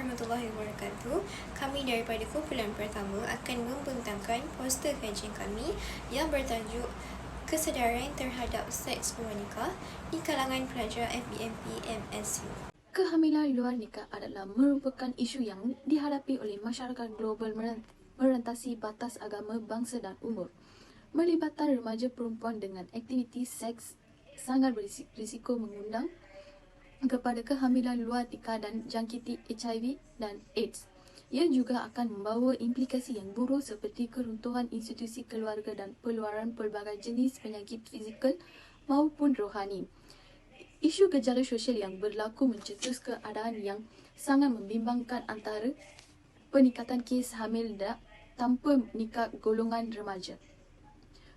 warahmatullahi wabarakatuh. Kami daripada kumpulan pertama akan membentangkan poster kajian kami yang bertajuk Kesedaran terhadap Seks Luar Nikah di kalangan pelajar FBMP MSU. Kehamilan luar nikah adalah merupakan isu yang dihadapi oleh masyarakat global merentasi batas agama, bangsa dan umur. Melibatkan remaja perempuan dengan aktiviti seks sangat berisiko mengundang kepada kehamilan luar nikah dan jangkiti HIV dan AIDS. Ia juga akan membawa implikasi yang buruk seperti keruntuhan institusi keluarga dan penularan pelbagai jenis penyakit fizikal maupun rohani. Isu gejala sosial yang berlaku mencetus keadaan yang sangat membimbangkan antara peningkatan kes hamil tanpa nikah golongan remaja.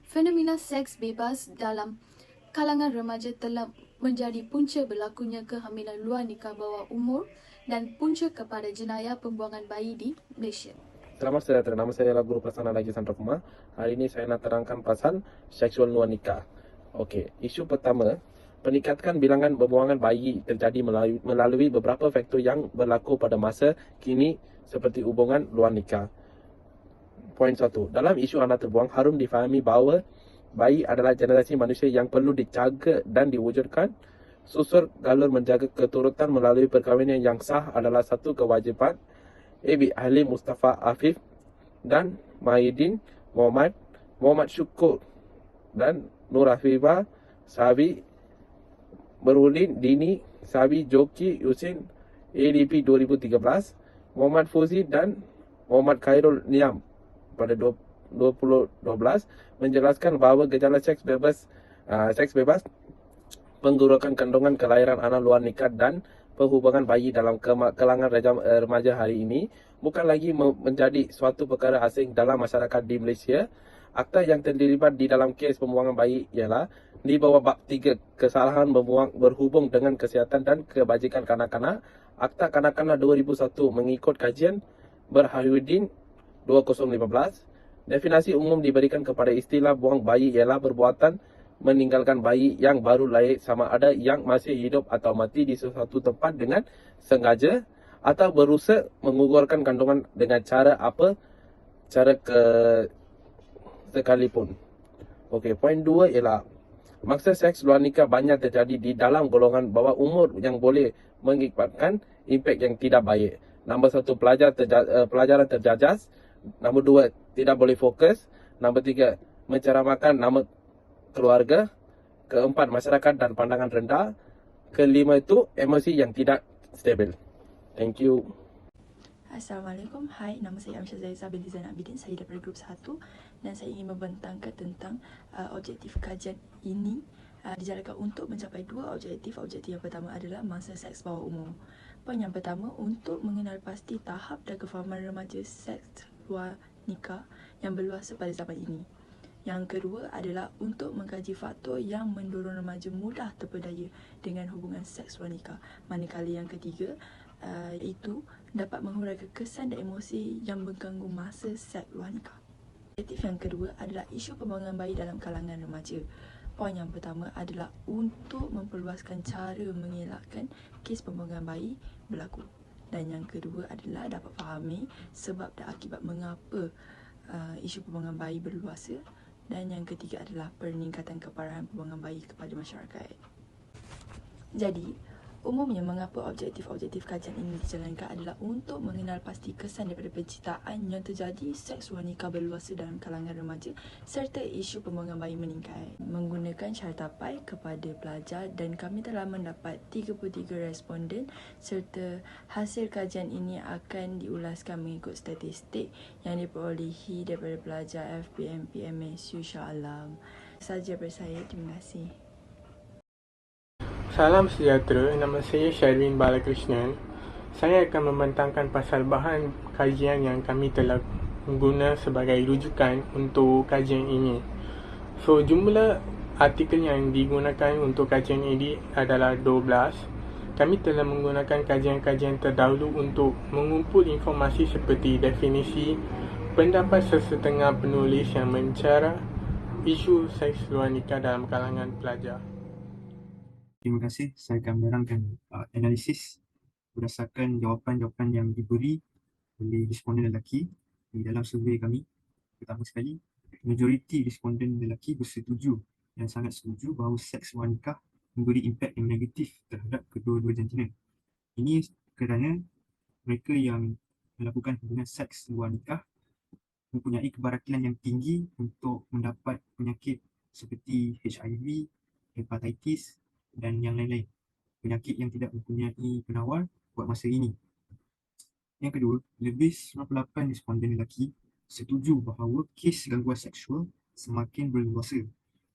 Fenomena seks bebas dalam kalangan remaja telah menjadi punca berlakunya kehamilan luar nikah bawah umur dan punca kepada jenayah pembuangan bayi di Malaysia. Selamat sejahtera, nama saya adalah Guru Pelaksana Lagi Sandra Kumar. Hari ini saya nak terangkan pasal seksual luar nikah. Okey, isu pertama, peningkatan bilangan pembuangan bayi terjadi melalui beberapa faktor yang berlaku pada masa kini seperti hubungan luar nikah. Poin 1. Dalam isu anak terbuang, harus difahami bahawa bayi adalah generasi manusia yang perlu dijaga dan diwujudkan. Susur galur menjaga keturutan melalui perkahwinan yang sah adalah satu kewajipan. A.B. Halim Mustafa Afif dan Mahidin Muhammad Syukur dan Nur Afifah Sabi Berulin Dini Sabi Joki Yusin ADP 2013, Muhammad Fuzi dan Muhammad Khairul Niam pada 2012 menjelaskan bahawa gejala seks bebas penggurukan kandungan kelahiran anak luar nikah dan penghubungan bayi dalam kalangan remaja hari ini bukan lagi menjadi suatu perkara asing dalam masyarakat di Malaysia. Akta yang terlibat di dalam kes pembuangan bayi ialah di bawah bab 3 kesalahan berhubung dengan kesihatan dan kebajikan kanak-kanak, Akta Kanak-kanak 2001 mengikut kajian Berhayuddin 2015. Definisi umum diberikan kepada istilah buang bayi ialah perbuatan meninggalkan bayi yang baru lahir sama ada yang masih hidup atau mati di sesuatu tempat dengan sengaja atau berusaha menggugurkan kandungan dengan cara sekalipun. Okey, poin 2 ialah maksa seks luar nikah banyak terjadi di dalam golongan bawah umur yang boleh mengakibatkan impak yang tidak baik. Nombor 1, pelajaran terjajas. Nombor 2, tidak boleh fokus. Nombor 3, menceramahkan nama keluarga. Keempat, masyarakat dan pandangan rendah. Kelima itu emosi yang tidak stabil. Thank you. Assalamualaikum, hai, nama saya Amsyah Zaizah binti Zainal Abidin, saya daripada grup 1 dan saya ingin membentangkan tentang objektif kajian ini dijalankan untuk mencapai dua objektif. Objektif yang pertama adalah mangsa seks bawah umur. Poin yang pertama, untuk mengenal pasti tahap dan kefahaman remaja seks luar nikah yang berluasa pada zaman ini. Yang kedua adalah untuk mengkaji faktor yang mendorong remaja mudah terpedaya dengan hubungan seks luar nikah. Manakala yang ketiga, iaitu dapat menguraikan kesan dan emosi yang mengganggu masa seks luar nikah. Objektif yang kedua adalah isu pembuangan bayi dalam kalangan remaja. Poin yang pertama adalah untuk memperluaskan cara mengelakkan kes pembuangan bayi berlaku. Dan yang kedua adalah dapat fahami sebab dan akibat mengapa isu pembuangan bayi berluasa. Dan yang ketiga adalah peningkatan keparahan pembuangan bayi kepada masyarakat. Jadi, umumnya mengapa objektif-objektif kajian ini dijalankan adalah untuk mengenal pasti kesan daripada penciptaan yang terjadi seks luar nikah berluasa dalam kalangan remaja serta isu pembuangan bayi meningkat. Menggunakan syartapai kepada pelajar dan kami telah mendapat 33 responden serta hasil kajian ini akan diulaskan mengikut statistik yang diperolehi daripada pelajar FBMP MSU Shah Alam. Saja daripada saya, terima kasih. Salam sejahtera, nama saya Sharwin Balakrishnan. Saya akan membentangkan pasal bahan kajian yang kami telah guna sebagai rujukan untuk kajian ini. So, jumlah artikel yang digunakan untuk kajian ini adalah 12. Kami telah menggunakan kajian-kajian terdahulu untuk mengumpul informasi seperti definisi, pendapat sesetengah penulis yang mencara isu seks luar nikah dalam kalangan pelajar. Terima kasih. Saya akan menerangkan analisis berdasarkan jawapan-jawapan yang diberi oleh responden lelaki di dalam survey kami. Pertama sekali, majoriti responden lelaki bersetuju dan sangat setuju bahawa seks luar nikah memberi impak yang negatif terhadap kedua-dua jantina. Ini kerana mereka yang melakukan hubungan seks luar nikah mempunyai keberhasilan yang tinggi untuk mendapat penyakit seperti HIV, hepatitis dan yang lain-lain. Penyakit yang tidak mempunyai penawar buat masa ini. Yang kedua, lebih 98% responden lelaki setuju bahawa kes gangguan seksual semakin berluasa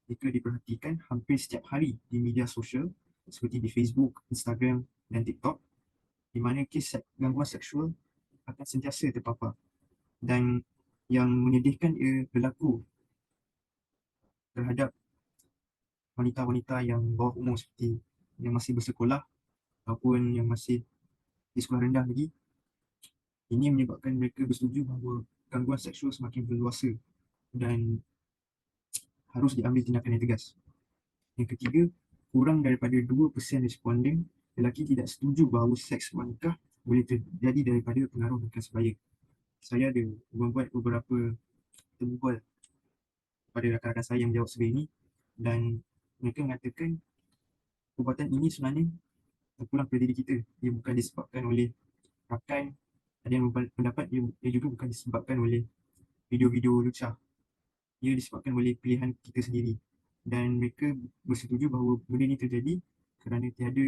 jika diperhatikan hampir setiap hari di media sosial seperti di Facebook, Instagram dan TikTok, di mana kes gangguan seksual akan sentiasa terpapar. Dan yang menyedihkan ia berlaku terhadap wanita-wanita yang bawah umur seperti yang masih bersekolah ataupun yang masih di sekolah rendah lagi. Ini menyebabkan mereka bersetuju bahawa gangguan seksual semakin berluasa dan harus diambil tindakan yang tegas. Yang ketiga, kurang daripada 2% responden lelaki tidak setuju bahawa seks luar nikah boleh terjadi daripada pengaruh makan sebaya. Saya ada membuat beberapa temubual kepada rakan-rakan saya yang jawab survey ini dan mereka mengatakan perbuatan ini sebenarnya terpulang pada diri kita. Ia bukan disebabkan oleh rakan. Ada yang berpendapat ia juga bukan disebabkan oleh video-video lucah. Ia disebabkan oleh pilihan kita sendiri. Dan mereka bersetuju bahawa benda ini terjadi kerana tiada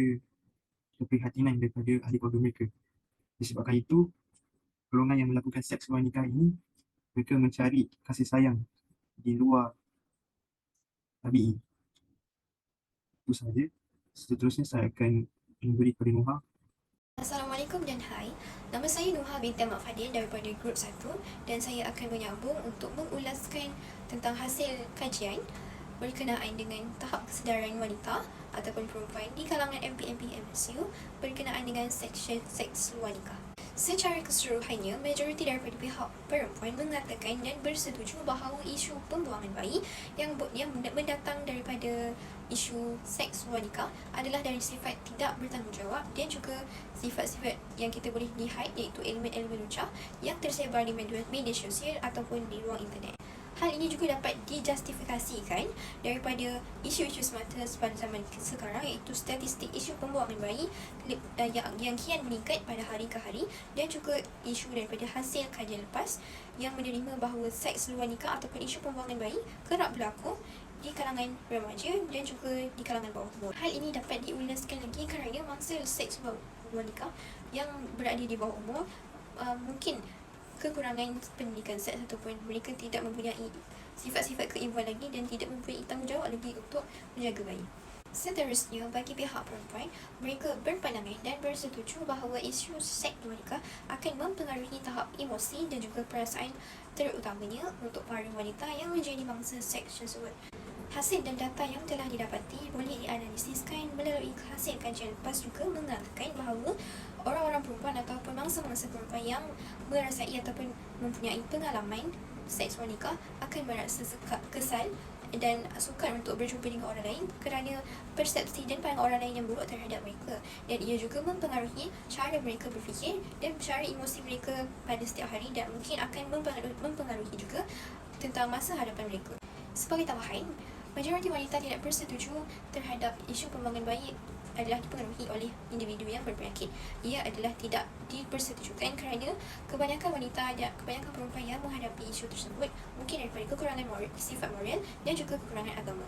keprihatinan daripada ahli keluarga mereka. Disebabkan itu, golongan yang melakukan seks luar nikah ini, mereka mencari kasih sayang di luar tabi'i. Itu sahaja. Seterusnya saya akan memberi kepada Nuha. Assalamualaikum dan hai. Nama saya Nuha binti Ahmad Fadil daripada Grup 1 dan saya akan menyambung untuk mengulaskan tentang hasil kajian berkenaan dengan tahap kesedaran wanita ataupun perempuan di kalangan MPMP MSU berkenaan dengan seks luar nikah. Secara keseluruhannya, majoriti daripada pihak perempuan mengatakan dan bersetuju bahawa isu pembuangan bayi yang mendatang daripada isu seks luar nikah adalah dari sifat tidak bertanggungjawab dan juga sifat-sifat yang kita boleh lihat iaitu elemen-elemen lucah yang tersebar di media sosial ataupun di ruang internet. Hal ini juga dapat dijustifikasikan daripada isu-isu semata pada zaman sekarang iaitu statistik isu pembuangan bayi yang kian meningkat pada hari ke hari dan juga isu daripada hasil kajian lepas yang menerima bahawa seks luar nikah ataupun isu pembuangan bayi kerap berlaku di kalangan remaja dan juga di kalangan bawah umur. Hal ini dapat diulaskan lagi kerana mangsa seks luar nikah yang berada di bawah umur mungkin kekurangan pendidikan seks ataupun mereka tidak mempunyai sifat-sifat keibuan lagi dan tidak mempunyai tanggungjawab lagi untuk menjaga bayi. Seterusnya, bagi pihak perempuan, mereka berpandangan dan bersetuju bahawa isu seks luar nikah akan mempengaruhi tahap emosi dan juga perasaan terutamanya untuk para wanita yang menjadi mangsa seks tersebut. Hasil dan data yang telah didapati boleh dianalisiskan melalui hasil kajian lepas juga mengatakan bahawa orang-orang perempuan ataupun mangsa-mangsa perempuan yang merasai ataupun mempunyai pengalaman seks luar nikah akan merasa kesal dan sukar untuk berjumpa dengan orang lain kerana persepsi dan pandangan orang lain yang buruk terhadap mereka, dan ia juga mempengaruhi cara mereka berfikir dan cara emosi mereka pada setiap hari dan mungkin akan mempengaruhi juga tentang masa hadapan mereka. Sebagai tambahan, majoriti wanita tidak bersetuju terhadap isu pembuangan bayi adalah dipengaruhi oleh individu yang berpenyakit. Ia adalah tidak dipersetujukan kerana kebanyakan wanita dan kebanyakan perempuan yang menghadapi isu tersebut mungkin daripada kekurangan sifat moral dan juga kekurangan agama.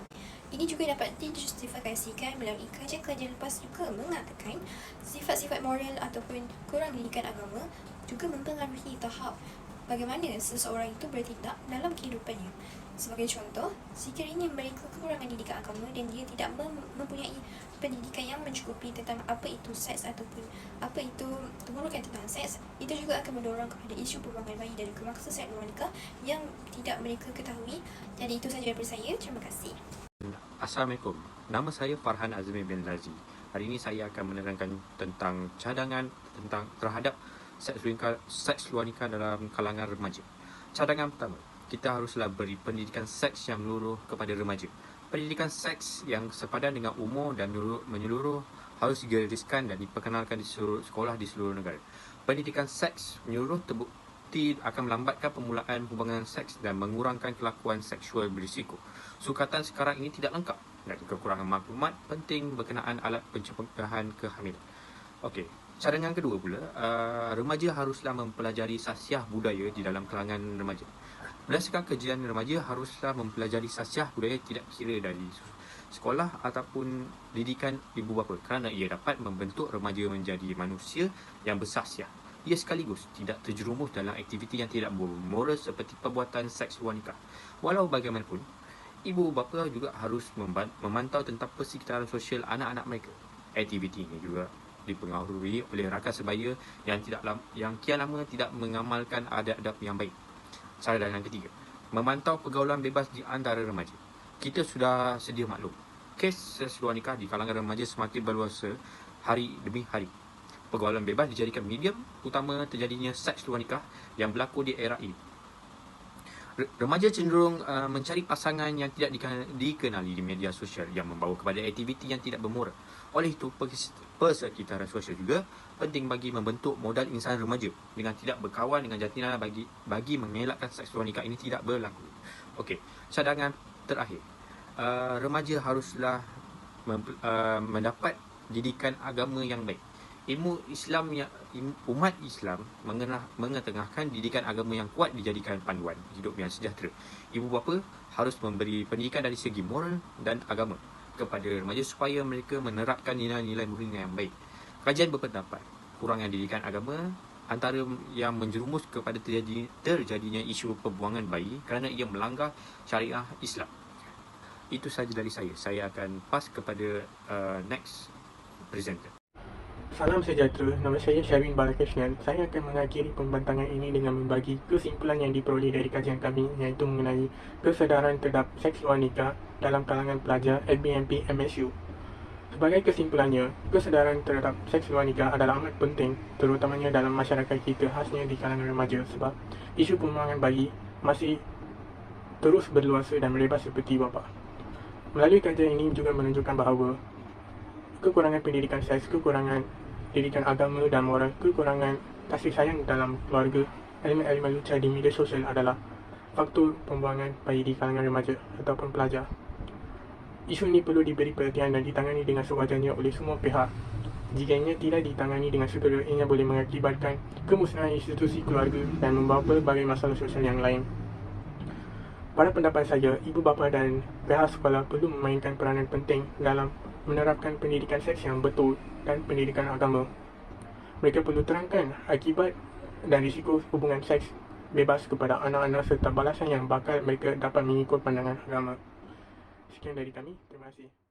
Ini juga dapat dijustifikasikan melalui kajian-kajian lepas juga mengatakan sifat-sifat moral ataupun kurang pendidikan agama juga mempengaruhi tahap bagaimana seseorang itu bertindak dalam kehidupannya. Sebagai contoh, sekiranya mereka kekurangan didikan agama dan dia tidak mempunyai pendidikan yang mencukupi tentang apa itu seks ataupun apa itu pengurukan tentang seks, itu juga akan mendorong kepada isu pembuangan bayi dan kemaksa seks luar nikah yang tidak mereka ketahui. Jadi itu sahaja daripada saya. Terima kasih. Assalamualaikum. Nama saya Farhan Azmi bin Lazi. Hari ini saya akan menerangkan tentang cadangan terhadap seks luar nikah dalam kalangan remaja. Cadangan pertama, kita haruslah beri pendidikan seks yang menyeluruh kepada remaja. Pendidikan seks yang sepadan dengan umur dan menyeluruh harus digariskan dan diperkenalkan di seluruh sekolah di seluruh negara. Pendidikan seks menyeluruh terbukti akan melambatkan permulaan hubungan seks dan mengurangkan kelakuan seksual berisiko. Sukatan sekarang ini tidak lengkap dan kekurangan maklumat penting berkenaan alat pencegahan kehamilan. Okey, cadangan kedua pula, remaja haruslah mempelajari sasiah budaya di dalam kalangan remaja. Berdasarkan kajian, remaja haruslah mempelajari sasiah budaya tidak kira dari sekolah ataupun didikan ibu bapa kerana ia dapat membentuk remaja menjadi manusia yang bersasiah. Ia sekaligus tidak terjerumus dalam aktiviti yang tidak bermoral seperti perbuatan seks luar nikah. Walau bagaimanapun, ibu bapa juga harus memantau tentang persekitaran sosial anak-anak mereka. Aktiviti ini juga dipengaruhi oleh rakan sebaya yang kian lama tidak mengamalkan adab-adab yang baik. Cadangan ketiga, memantau pergaulan bebas di antara remaja. Kita sudah sedia maklum, kes seks luar nikah di kalangan remaja semakin berluasa hari demi hari. Pergaulan bebas dijadikan medium utama terjadinya seks luar nikah yang berlaku di era ini. Remaja cenderung mencari pasangan yang tidak dikenali di media sosial yang membawa kepada aktiviti yang tidak bermoral. Oleh itu, persekitaran sosial juga penting bagi membentuk modal insan remaja dengan tidak berkawan dengan jantina bagi mengelakkan seks luar nikah ini tidak berlaku. Okey, cadangan terakhir. Remaja haruslah mendapat didikan agama yang baik. Umat Islam mengetengahkan didikan agama yang kuat dijadikan panduan hidup yang sejahtera. Ibu bapa harus memberi pendidikan dari segi moral dan agama kepada remaja supaya mereka menerapkan nilai-nilai mulia yang baik. Kajian berpendapat kurangan didikan agama antara yang menjerumus kepada terjadinya isu pembuangan bayi kerana ia melanggar syariah Islam. Itu sahaja dari saya. Saya akan pass kepada next presenter. Salam sejahtera, nama saya Sharwin Balakrishnan. Saya akan mengakhiri pembentangan ini dengan membagi kesimpulan yang diperoleh dari kajian kami, iaitu mengenai kesedaran terhadap seks luar nikah dalam kalangan pelajar LBMP MSU. Sebagai kesimpulannya, kesedaran terhadap seks luar nikah adalah amat penting, terutamanya dalam masyarakat kita, khasnya di kalangan remaja, sebab isu pembuangan bayi masih terus berluasa dan melebar seperti wabak. Melalui kajian ini juga menunjukkan bahawa kekurangan pendidikan seks, kekurangan pendidikan agama dan moral, kekurangan kasih sayang dalam keluarga, elemen-elemen lucah di media sosial adalah faktor pembuangan bayi di kalangan remaja ataupun pelajar. Isu ini perlu diberi perhatian dan ditangani dengan sewajarnya oleh semua pihak. Jikanya tidak ditangani dengan segera, ia boleh mengakibatkan kemusnahan institusi keluarga dan membawa pelbagai masalah sosial yang lain. Pada pendapat saya, ibu bapa dan pihak sekolah perlu memainkan peranan penting dalam menerapkan pendidikan seks yang betul dan pendidikan agama. Mereka perlu terangkan akibat dan risiko hubungan seks bebas kepada anak-anak serta balasan yang bakal mereka dapat mengikut pandangan agama. Sekian dari kami. Terima kasih.